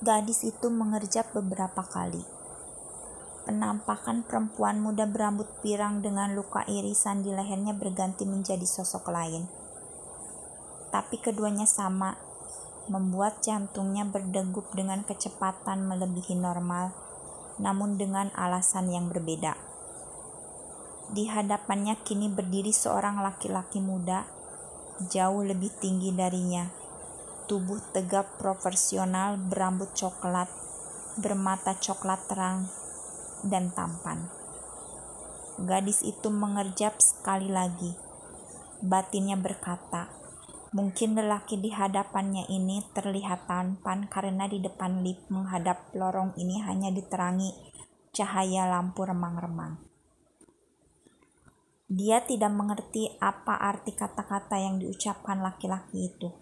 Gadis itu mengerjap beberapa kali. Penampakan perempuan muda berambut pirang dengan luka irisan di lehernya berganti menjadi sosok lain. Tapi keduanya sama, membuat jantungnya berdegup dengan kecepatan melebihi normal, namun dengan alasan yang berbeda. Di hadapannya kini berdiri seorang laki-laki muda, jauh lebih tinggi darinya. Tubuh tegap proporsional, berambut coklat, bermata coklat terang, dan tampan. Gadis itu mengerjap sekali lagi. Batinnya berkata, mungkin lelaki di hadapannya ini terlihat tampan karena di depan lift menghadap lorong ini hanya diterangi cahaya lampu remang-remang. Dia tidak mengerti apa arti kata-kata yang diucapkan laki-laki itu.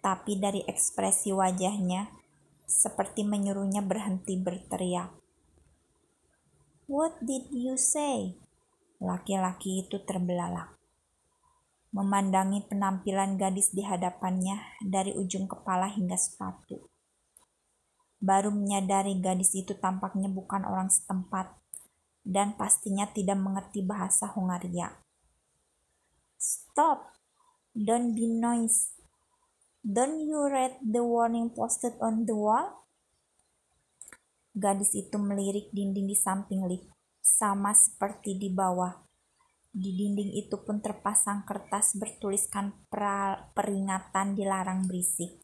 Tapi dari ekspresi wajahnya, seperti menyuruhnya berhenti berteriak. "What did you say?" Laki-laki itu terbelalak, memandangi penampilan gadis di hadapannya dari ujung kepala hingga sepatu. Baru menyadari gadis itu tampaknya bukan orang setempat dan pastinya tidak mengerti bahasa Hungaria. "Stop! Don't be noise. Don't you read the warning posted on the wall?" Gadis itu melirik dinding di samping lift, sama seperti di bawah. Di dinding itu pun terpasang kertas bertuliskan peringatan dilarang berisik.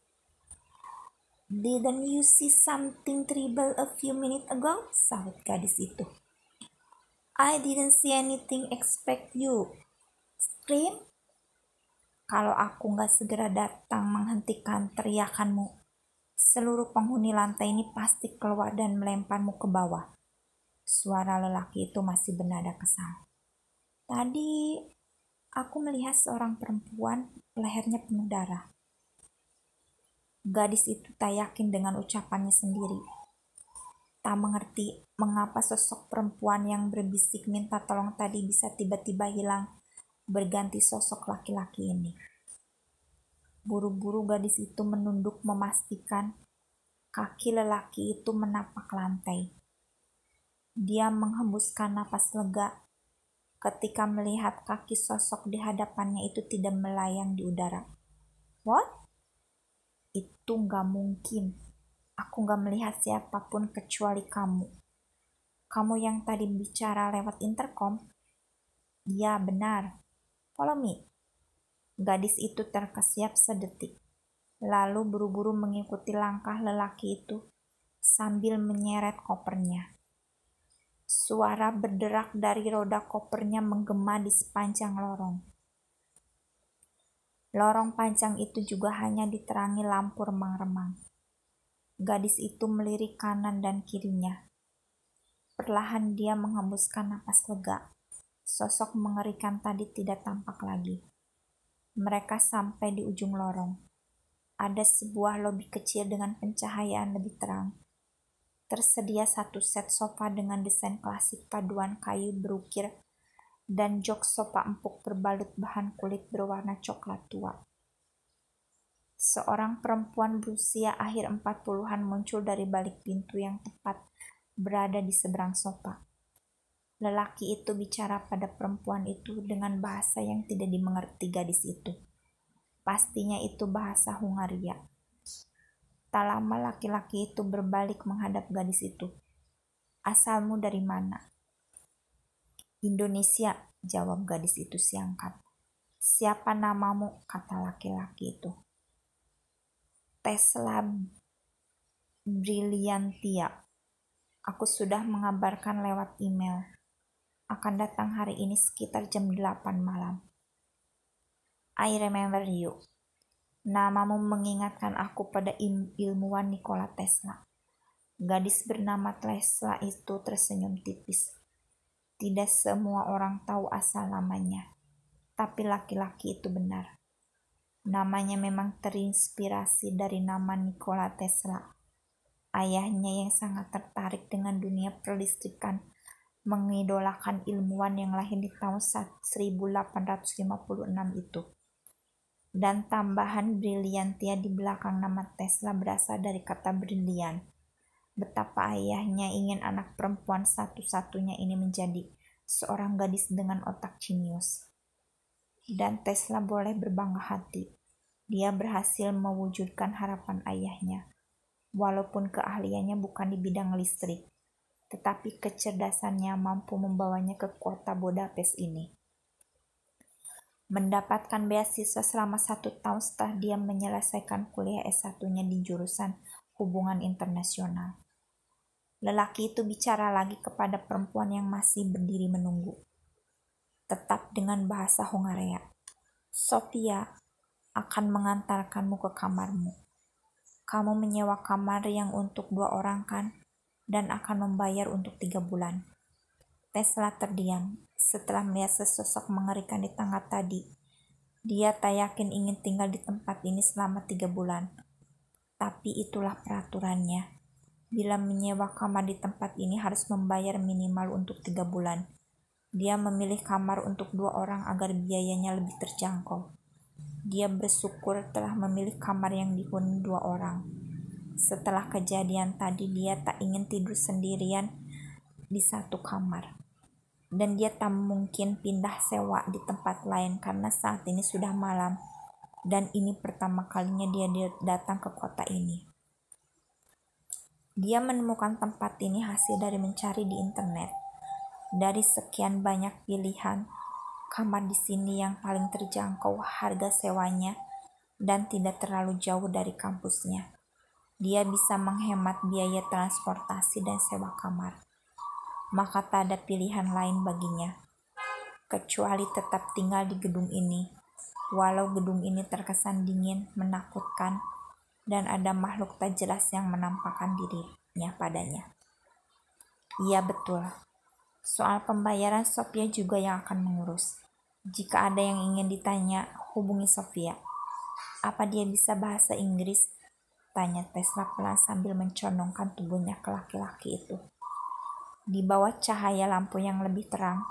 "Didn't you see something terrible a few minutes ago?" sahut gadis itu. "I didn't see anything. Expect you scream." "Kalau aku gak segera datang menghentikan teriakanmu, seluruh penghuni lantai ini pasti keluar dan melemparmu ke bawah." Suara lelaki itu masih bernada kesal. "Tadi aku melihat seorang perempuan, lehernya penuh darah." Gadis itu tak yakin dengan ucapannya sendiri. Tak mengerti mengapa sosok perempuan yang berbisik minta tolong tadi bisa tiba-tiba hilang berganti sosok laki-laki ini. Buru-buru gadis itu menunduk memastikan kaki lelaki itu menapak lantai. Dia menghembuskan napas lega ketika melihat kaki sosok di hadapannya itu tidak melayang di udara. "What? Itu gak mungkin. Aku gak melihat siapapun kecuali kamu. Kamu yang tadi bicara lewat intercom?" "Ya, benar. Follow me." Gadis itu terkesiap sedetik, lalu buru-buru mengikuti langkah lelaki itu sambil menyeret kopernya. Suara berderak dari roda kopernya menggema di sepanjang lorong. Lorong panjang itu juga hanya diterangi lampu remang-remang. Gadis itu melirik kanan dan kirinya. Perlahan dia menghembuskan napas lega. Sosok mengerikan tadi tidak tampak lagi. Mereka sampai di ujung lorong. Ada sebuah lobi kecil dengan pencahayaan lebih terang. Tersedia satu set sofa dengan desain klasik paduan kayu berukir dan jok sofa empuk berbalut bahan kulit berwarna coklat tua. Seorang perempuan berusia akhir 40-an muncul dari balik pintu yang tepat berada di seberang sofa. Lelaki itu bicara pada perempuan itu dengan bahasa yang tidak dimengerti gadis itu. Pastinya itu bahasa Hungaria. Tak lama laki-laki itu berbalik menghadap gadis itu. "Asalmu dari mana?" "Indonesia," jawab gadis itu siangkat. "Siapa namamu?" kata laki-laki itu. "Tesla Brilliantia. Aku sudah mengabarkan lewat email. Akan datang hari ini sekitar jam 8 malam. I remember you. Namamu mengingatkan aku pada ilmuwan Nikola Tesla." Gadis bernama Tesla itu tersenyum tipis. Tidak semua orang tahu asal namanya, tapi laki-laki itu benar. Namanya memang terinspirasi dari nama Nikola Tesla. Ayahnya yang sangat tertarik dengan dunia perlistrikan mengidolakan ilmuwan yang lahir di tahun 1856 itu. Dan tambahan Brilliantia di belakang nama Tesla berasal dari kata brilian. Betapa ayahnya ingin anak perempuan satu-satunya ini menjadi seorang gadis dengan otak jenius. Dan Tesla boleh berbangga hati. Dia berhasil mewujudkan harapan ayahnya. Walaupun keahliannya bukan di bidang listrik, tetapi kecerdasannya mampu membawanya ke kota Budapest ini. Mendapatkan beasiswa selama 1 tahun setelah dia menyelesaikan kuliah S1-nya di jurusan hubungan internasional. Lelaki itu bicara lagi kepada perempuan yang masih berdiri menunggu. Tetap dengan bahasa Hongaria. Sofia akan mengantarkanmu ke kamarmu. Kamu menyewa kamar yang untuk 2 orang kan? Dan akan membayar untuk 3 bulan. Tesla terdiam. Setelah melihat sesosok mengerikan di tangga tadi, dia tak yakin ingin tinggal di tempat ini selama 3 bulan. Tapi itulah peraturannya. Bila menyewa kamar di tempat ini harus membayar minimal untuk 3 bulan. Dia memilih kamar untuk 2 orang agar biayanya lebih terjangkau. Dia bersyukur telah memilih kamar yang dihuni 2 orang. Setelah kejadian tadi, dia tak ingin tidur sendirian di satu kamar. Dan dia tak mungkin pindah sewa di tempat lain karena saat ini sudah malam. Dan ini pertama kalinya dia datang ke kota ini. Dia menemukan tempat ini hasil dari mencari di internet. Dari sekian banyak pilihan, kamar di sini yang paling terjangkau harga sewanya dan tidak terlalu jauh dari kampusnya. Dia bisa menghemat biaya transportasi dan sewa kamar. Maka tak ada pilihan lain baginya, kecuali tetap tinggal di gedung ini. Walau gedung ini terkesan dingin, menakutkan, dan ada makhluk tak jelas yang menampakkan dirinya padanya. Iya betul. Soal pembayaran Sofia juga yang akan mengurus. Jika ada yang ingin ditanya, hubungi Sofia. Apa dia bisa bahasa Inggris? Tanya Tesla pelan sambil mencondongkan tubuhnya ke laki-laki itu. Di bawah cahaya lampu yang lebih terang,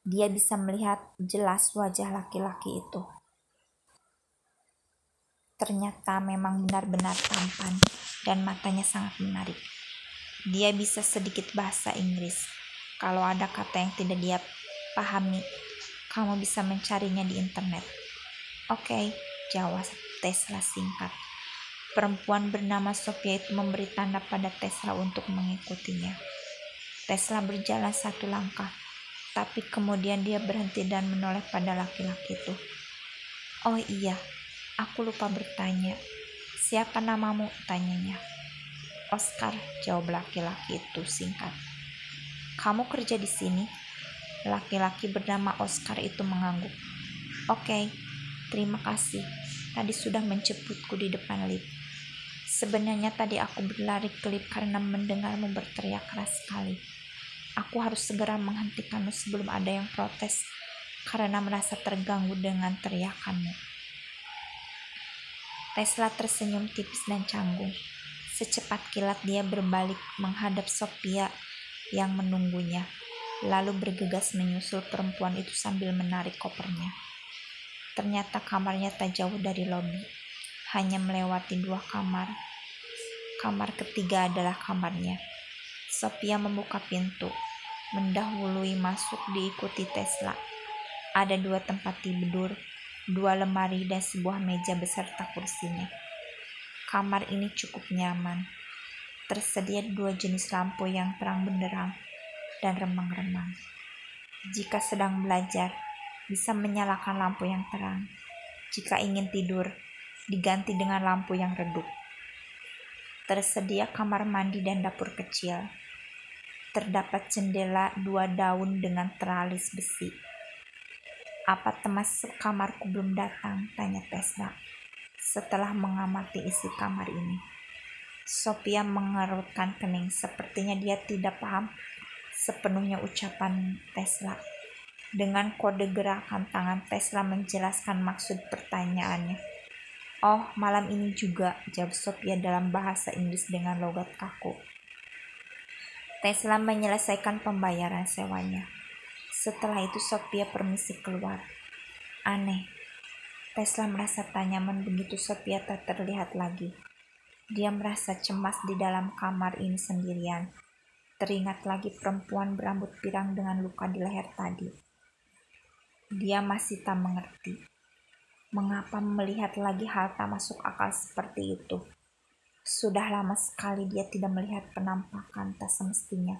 dia bisa melihat jelas wajah laki-laki itu. Ternyata memang benar-benar tampan dan matanya sangat menarik. Dia bisa sedikit bahasa Inggris. Kalau ada kata yang tidak dia pahami, kamu bisa mencarinya di internet. Oke, jawab Tesla singkat. Perempuan bernama Sofia itu memberi tanda pada Tesla untuk mengikutinya. Tesla berjalan 1 langkah, tapi kemudian dia berhenti dan menoleh pada laki-laki itu. Oh iya, aku lupa bertanya. Siapa namamu? Tanyanya. Oscar, jawab laki-laki itu singkat. Kamu kerja di sini? Laki-laki bernama Oscar itu mengangguk. Oke, terima kasih. Tadi sudah menjemputku di depan lift. Sebenarnya tadi aku berlari ke lift karena mendengarmu berteriak keras sekali. Aku harus segera menghentikanmu sebelum ada yang protes karena merasa terganggu dengan teriakanmu. Tesla tersenyum tipis dan canggung. Secepat kilat dia berbalik menghadap Sofia yang menunggunya, lalu bergegas menyusul perempuan itu sambil menarik kopernya. Ternyata kamarnya tak jauh dari lobi, hanya melewati 2 kamar. Kamar ketiga adalah kamarnya. Sofia membuka pintu, mendahului masuk diikuti Tesla. Ada 2 tempat tidur, 2 lemari dan sebuah meja beserta kursinya. Kamar ini cukup nyaman. Tersedia 2 jenis lampu yang terang benderang dan remang-remang. Jika sedang belajar, bisa menyalakan lampu yang terang. Jika ingin tidur, diganti dengan lampu yang redup. Tersedia kamar mandi dan dapur kecil. Terdapat jendela 2 daun dengan teralis besi. Apa teman sekamarku belum datang? Tanya Tesla setelah mengamati isi kamar ini. Sofia mengerutkan kening. Sepertinya dia tidak paham sepenuhnya ucapan Tesla. Dengan kode gerakan tangan, Tesla menjelaskan maksud pertanyaannya. Oh, malam ini juga, jawab Sofia dalam bahasa Inggris dengan logat kaku. Tesla menyelesaikan pembayaran sewanya. Setelah itu Sofia permisi keluar. Aneh, Tesla merasa tak nyaman begitu Sophia tak terlihat lagi. Dia merasa cemas di dalam kamar ini sendirian. Teringat lagi perempuan berambut pirang dengan luka di leher tadi. Dia masih tak mengerti. Mengapa melihat lagi hal tak masuk akal seperti itu? Sudah lama sekali dia tidak melihat penampakan tak semestinya.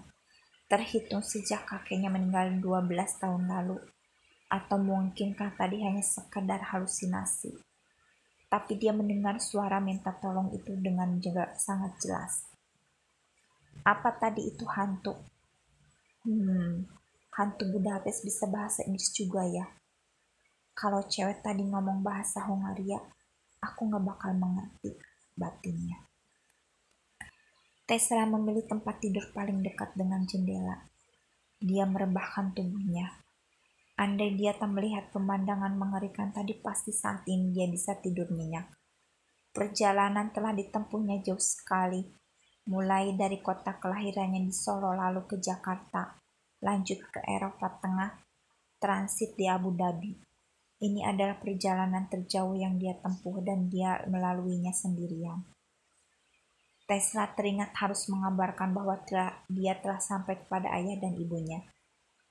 Terhitung sejak kakeknya meninggal 12 tahun lalu. Atau mungkinkah tadi hanya sekedar halusinasi? Tapi dia mendengar suara minta tolong itu dengan juga sangat jelas. Apa tadi itu hantu? Hantu Budapest bisa bahasa Inggris juga ya. Kalau cewek tadi ngomong bahasa Hongaria, aku gak bakal mengerti, batinnya. Tesla memilih tempat tidur paling dekat dengan jendela. Dia merebahkan tubuhnya. Andai dia tak melihat pemandangan mengerikan tadi, pasti saat ini dia bisa tidur nyenyak. Perjalanan telah ditempuhnya jauh sekali, mulai dari kota kelahirannya di Solo lalu ke Jakarta, lanjut ke Eropa Tengah, transit di Abu Dhabi. Ini adalah perjalanan terjauh yang dia tempuh dan dia melaluinya sendirian. Tesla teringat harus mengabarkan bahwa dia telah sampai kepada ayah dan ibunya.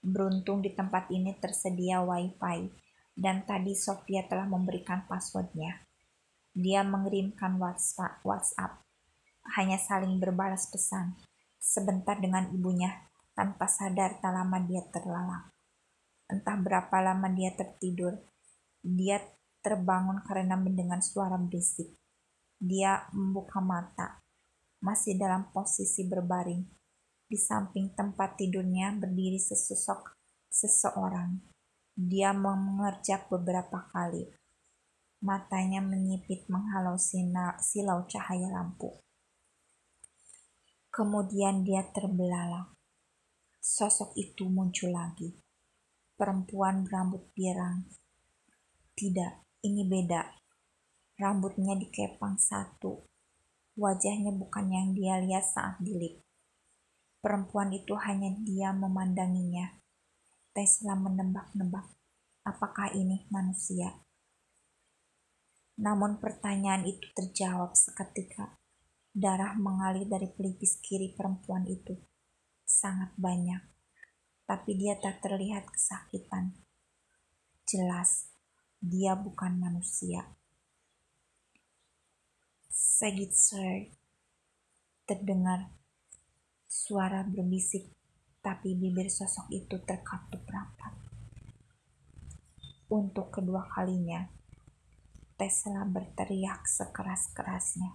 Beruntung di tempat ini tersedia wifi dan tadi Sophia telah memberikan passwordnya. Dia mengirimkan WhatsApp, hanya saling berbalas pesan. Sebentar dengan ibunya, tanpa sadar tak lama dia terlelap. Entah berapa lama dia tertidur. Dia terbangun karena mendengar suara berisik. Dia membuka mata, masih dalam posisi berbaring. Di samping tempat tidurnya berdiri seseorang. Dia mengerjak beberapa kali. Matanya menyipit menghalau silau cahaya lampu. Kemudian dia terbelalak. Sosok itu muncul lagi. Perempuan berambut pirang. Tidak, ini beda. Rambutnya dikepang satu. Wajahnya bukan yang dia lihat saat di lift. Perempuan itu hanya diam memandanginya. Tesla menebak-nebak, apakah ini manusia? Namun pertanyaan itu terjawab seketika. Darah mengalir dari pelipis kiri perempuan itu. Sangat banyak. Tapi dia tak terlihat kesakitan. Jelas, dia bukan manusia. Sagit Sir, terdengar suara berbisik, tapi bibir sosok itu terkatup rapat. Untuk kedua kalinya, Tesla berteriak sekeras-kerasnya.